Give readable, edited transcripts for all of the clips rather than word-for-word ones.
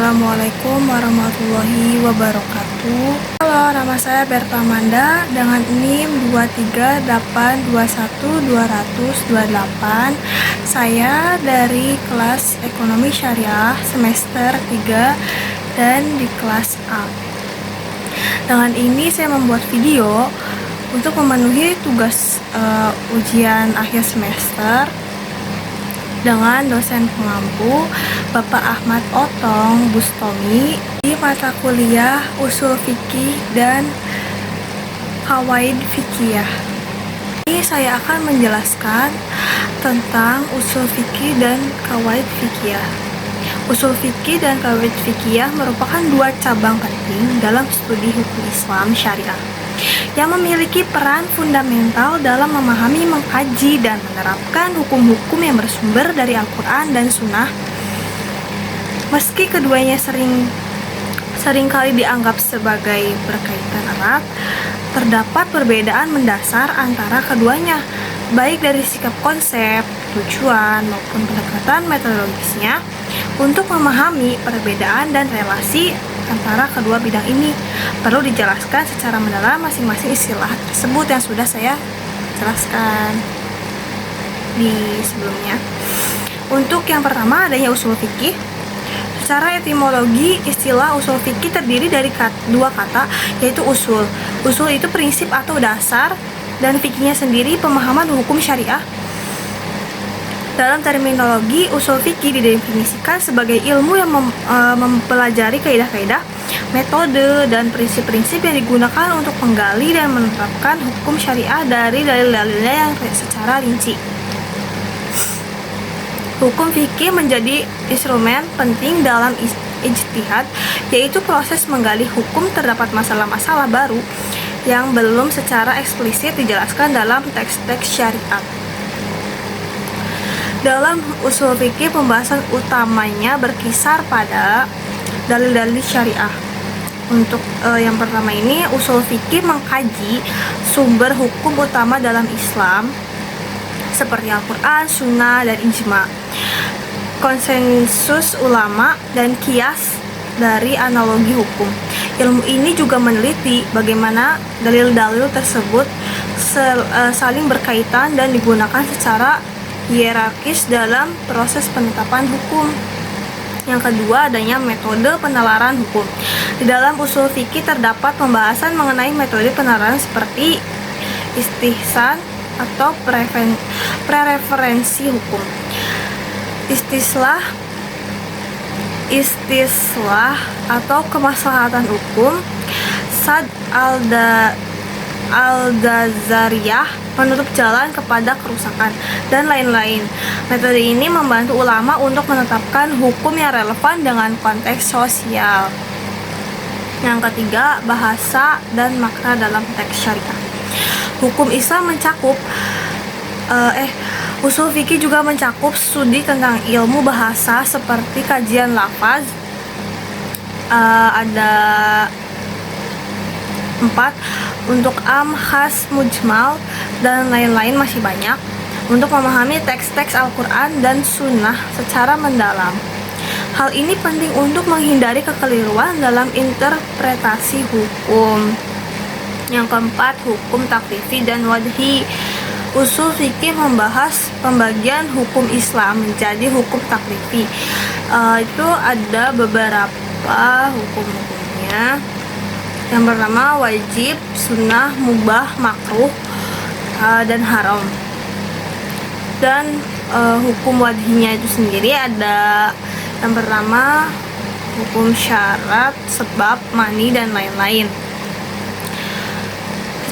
Assalamualaikum warahmatullahi wabarakatuh. Halo, nama saya Berta Amanda dengan NIM 238212028. Saya dari kelas Ekonomi Syariah semester 3 dan di kelas A. Dengan ini saya membuat video untuk memenuhi tugas ujian akhir semester dengan dosen pengampu Bapak Ahmad Otong Bustomi di mata kuliah Ushul Fikih dan Qawaid Fikih. Ini saya akan menjelaskan tentang Ushul Fikih dan Qawaid Fikih. Ushul Fikih dan Qawaid Fikih merupakan dua cabang penting dalam studi hukum Islam syariah yang memiliki peran fundamental dalam memahami, mengkaji, dan menerapkan hukum-hukum yang bersumber dari Al-Quran dan Sunnah. Meski keduanya seringkali dianggap sebagai berkaitan erat, terdapat perbedaan mendasar antara keduanya, baik dari sikap konsep, tujuan, maupun pendekatan metodologisnya. Untuk memahami perbedaan dan relasi antara kedua bidang ini, perlu dijelaskan secara mendalam masing-masing istilah tersebut yang sudah saya jelaskan di sebelumnya. Untuk yang pertama adanya usul fikih. Secara etimologi, istilah usul fikih terdiri dari dua kata, yaitu usul. Usul itu prinsip atau dasar, dan fikihnya sendiri pemahaman hukum syariah. Dalam terminologi, usul fikih didefinisikan sebagai ilmu yang mempelajari kaidah-kaidah, metode, dan prinsip-prinsip yang digunakan untuk menggali dan menerapkan hukum syariah dari dalil-dalilnya yang secara rinci. Hukum fikih menjadi instrumen penting dalam ijtihad, yaitu proses menggali hukum terdapat masalah-masalah baru yang belum secara eksplisit dijelaskan dalam teks-teks syariat. Dalam usul fikih, pembahasan utamanya berkisar pada dalil-dalil syariah. Untuk yang pertama ini, usul fikih mengkaji sumber hukum utama dalam Islam seperti Al-Quran, Sunnah, dan Ijma', konsensus ulama, dan kias dari analogi hukum. Ilmu ini juga meneliti bagaimana dalil-dalil tersebut saling berkaitan dan digunakan secara hierarkis dalam proses penetapan hukum. Yang kedua adanya metode penalaran hukum. Di dalam usul fikih terdapat pembahasan mengenai metode penalaran seperti istihsan atau prereferensi hukum, istislah atau kemaslahatan hukum, sad al-dazariyah, menutup jalan kepada kerusakan, dan lain-lain. Metode ini membantu ulama untuk menetapkan hukum yang relevan dengan konteks sosial. Yang ketiga, bahasa dan makna dalam teks syariah. Hukum Islam usul fikih juga mencakup studi tentang ilmu bahasa seperti kajian lafaz. Ada 4 untuk am, khas, mujmal, dan lain-lain, masih banyak untuk memahami teks-teks Al-Quran dan Sunnah secara mendalam. Hal ini penting untuk menghindari kekeliruan dalam interpretasi hukum. Yang keempat, hukum taklifi dan wadhi. Usul fikih membahas pembagian hukum Islam menjadi hukum taklifi. Itu ada beberapa hukum-hukumnya. Yang pertama wajib, sunnah, mubah, makruh, dan haram. Dan hukum wadhinya itu sendiri ada yang pertama hukum syarat, sebab, mani, dan lain-lain.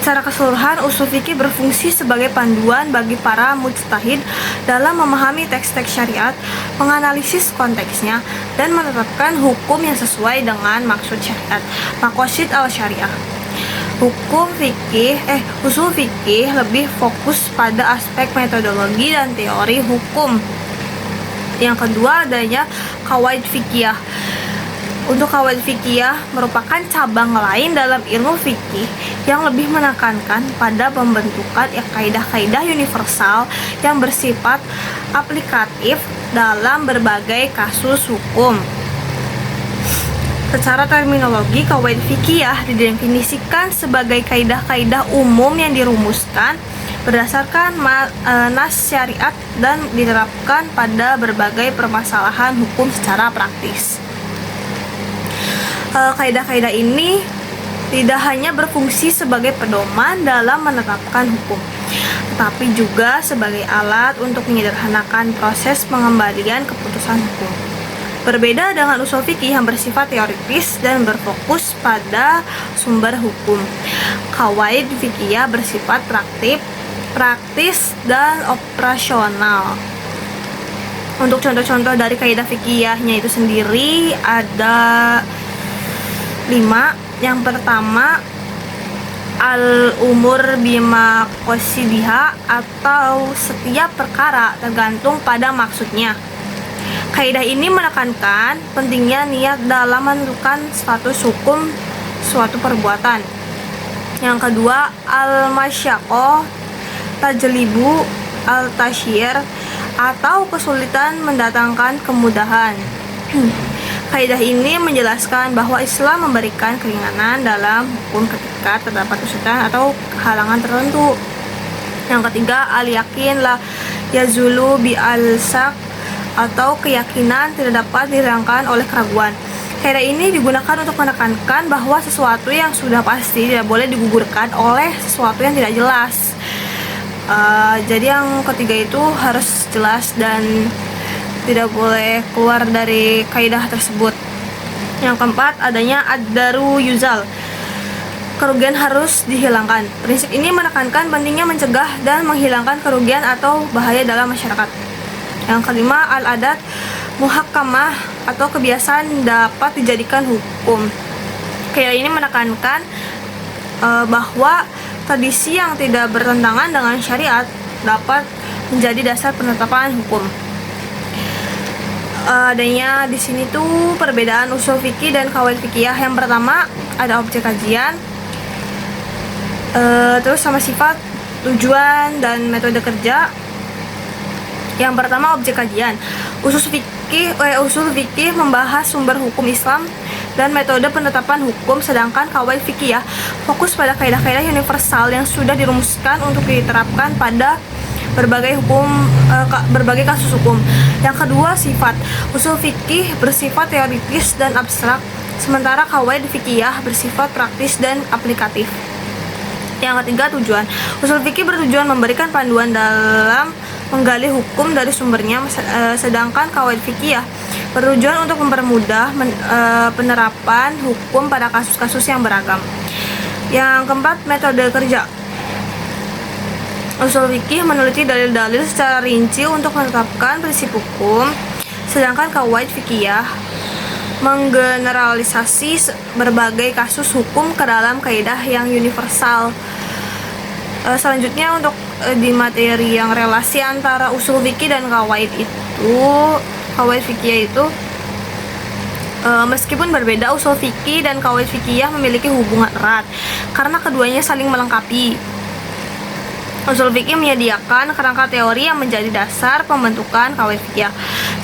Secara keseluruhan, usul fikih berfungsi sebagai panduan bagi para mujtahid dalam memahami teks-teks syariat, menganalisis konteksnya, dan menetapkan hukum yang sesuai dengan maksud syariat, maqasid al-syariah. Usul fikih lebih fokus pada aspek metodologi dan teori hukum. Yang kedua adanya qawaid fikih. Untuk qawaid fikih merupakan cabang lain dalam ilmu fikih yang lebih menekankan pada pembentukan kaidah-kaidah universal yang bersifat aplikatif dalam berbagai kasus hukum. Secara terminologi, qawaid fiqhiyah didefinisikan sebagai kaidah-kaidah umum yang dirumuskan berdasarkan nas syariat dan diterapkan pada berbagai permasalahan hukum secara praktis. Kaidah-kaidah ini tidak hanya berfungsi sebagai pedoman dalam menetapkan hukum, tetapi juga sebagai alat untuk menyederhanakan proses pengembalian keputusan hukum. Berbeda dengan usul fikih yang bersifat teoritis dan berfokus pada sumber hukum, qawaid fikih bersifat praktis dan operasional. Untuk contoh-contoh dari kaidah fikihnya itu sendiri ada 5. Yang pertama, al-umur bima qasidiha, atau setiap perkara tergantung pada maksudnya. Kaidah ini menekankan pentingnya niat dalam menentukan status hukum suatu perbuatan. Yang kedua, al-masyaqqah tajlibu al-tasyir, atau kesulitan mendatangkan kemudahan. Kaidah ini menjelaskan bahwa Islam memberikan keringanan dalam hukum ketika terdapat kesulitan atau halangan tertentu. Yang ketiga, al-yakin la yazulu bi al-sak, atau keyakinan tidak dapat dihilangkan oleh keraguan. Kaidah ini digunakan untuk menekankan bahwa sesuatu yang sudah pasti tidak boleh digugurkan oleh sesuatu yang tidak jelas. Jadi yang ketiga itu harus jelas dan tidak boleh keluar dari kaidah tersebut. Yang keempat, adanya ad-daru yuzal, kerugian harus dihilangkan. Prinsip ini menekankan pentingnya mencegah dan menghilangkan kerugian atau bahaya dalam masyarakat. Yang kelima, al-adat muhakkamah, atau kebiasaan dapat dijadikan hukum. Kaidah ini menekankan bahwa tradisi yang tidak bertentangan dengan syariat dapat menjadi dasar penetapan hukum. Adanya di sini tuh perbedaan usul fikih dan qawaid fikih. Yang pertama, ada objek kajian, terus sama sifat, tujuan, dan metode kerja. Yang pertama, objek kajian. Usul fikih membahas sumber hukum Islam dan metode penetapan hukum, sedangkan qawaid fikih fokus pada kaidah-kaidah universal yang sudah dirumuskan untuk diterapkan pada berbagai kasus hukum. Yang kedua, sifat. Usul fikih bersifat teoritis dan abstrak, sementara qawaid fikih bersifat praktis dan aplikatif. Yang ketiga, tujuan. Usul fikih bertujuan memberikan panduan dalam menggali hukum dari sumbernya, sedangkan qawaid fikih bertujuan untuk mempermudah penerapan hukum pada kasus-kasus yang beragam. Yang keempat, metode kerja. Usul fikih meneliti dalil-dalil secara rinci untuk menetapkan prinsip hukum, sedangkan qawaid fikih menggeneralisasi berbagai kasus hukum ke dalam kaidah yang universal. Selanjutnya, untuk di materi yang relasi antara usul fikih dan qawaid fikih itu meskipun berbeda, usul fikih dan qawaid fikih memiliki hubungan erat karena keduanya saling melengkapi. Usul fikih menyediakan kerangka teori yang menjadi dasar pembentukan qawaid fikih,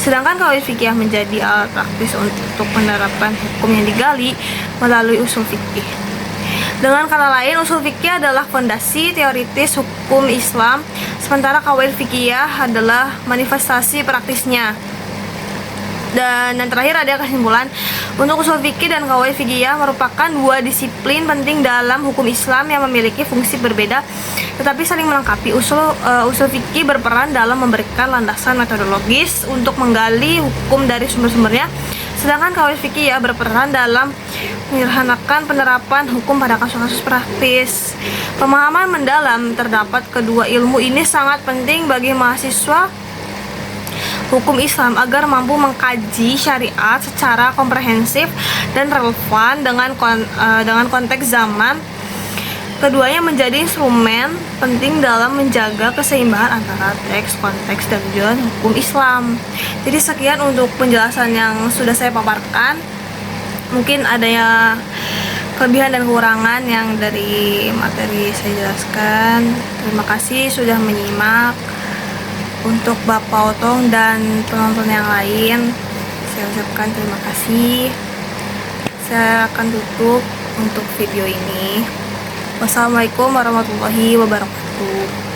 sedangkan qawaid fikih menjadi alat praktis untuk penerapan hukum yang digali melalui usul fikih. Dengan kata lain, usul fikih adalah fondasi teoritis hukum Islam, sementara qawaid fikih adalah manifestasi praktisnya. Dan yang terakhir ada kesimpulan. Untuk usul fikih dan qawaid fikih merupakan dua disiplin penting dalam hukum Islam yang memiliki fungsi berbeda tetapi saling melengkapi. Usul fikih berperan dalam memberikan landasan metodologis untuk menggali hukum dari sumber-sumbernya, sedangkan qawaid fikih berperan dalam menyederhanakan penerapan hukum pada kasus-kasus praktis. Pemahaman mendalam terdapat kedua ilmu ini sangat penting bagi mahasiswa hukum Islam agar mampu mengkaji syariat secara komprehensif dan relevan dengan konteks zaman. Keduanya menjadi instrumen penting dalam menjaga keseimbangan antara teks, konteks, dan tujuan hukum Islam. Jadi sekian untuk penjelasan yang sudah saya paparkan. Mungkin adanya kelebihan dan kekurangan yang dari materi saya jelaskan. Terima kasih sudah menyimak. Untuk Bapak Otong dan penonton yang lain, saya ucapkan terima kasih. saya akan tutup untuk video ini. Wassalamualaikum warahmatullahi wabarakatuh.